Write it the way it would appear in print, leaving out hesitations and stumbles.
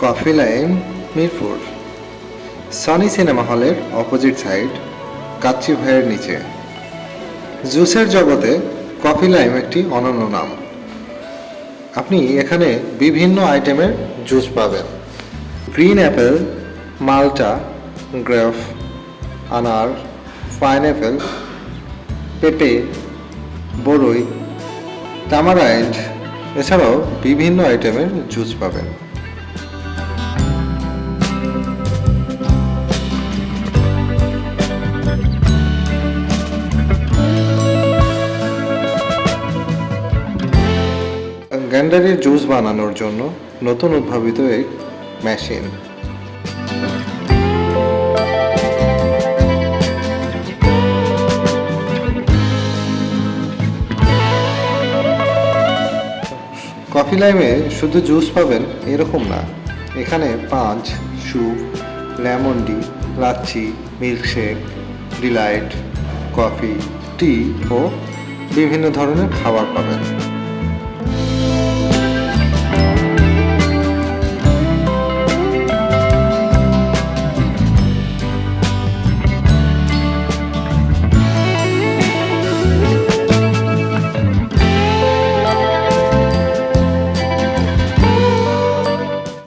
Coffee lime Mirpur, Sony cinema হলের opposite side, kacchi ভাইয়ের নিচে। জুসের জগতে কফি লাইম একটি অনন্য নাম। আপনি এখানে বিভিন্ন আইটেমের জুস পাবেন। গ্রিন অ্যাপেল, মাল্টা, গ্রেপ, আনার, পাইনঅ্যাপেল, পেঁপে, বরই, তামারাইন্ড, এছাড়াও বিভিন্ন আইটেমের জুস পাবেন। গ্যান্ডারির জুস বানানোর জন্য নতুন উদ্ভাবিত এক মেশিন। কফি লাইমে শুধু জুস পাবেন এরকম না, এখানে punch, soup, lemon tea, lassi, milkshake, delight, coffee, tea ও বিভিন্ন ধরনের খাবার পাবেন।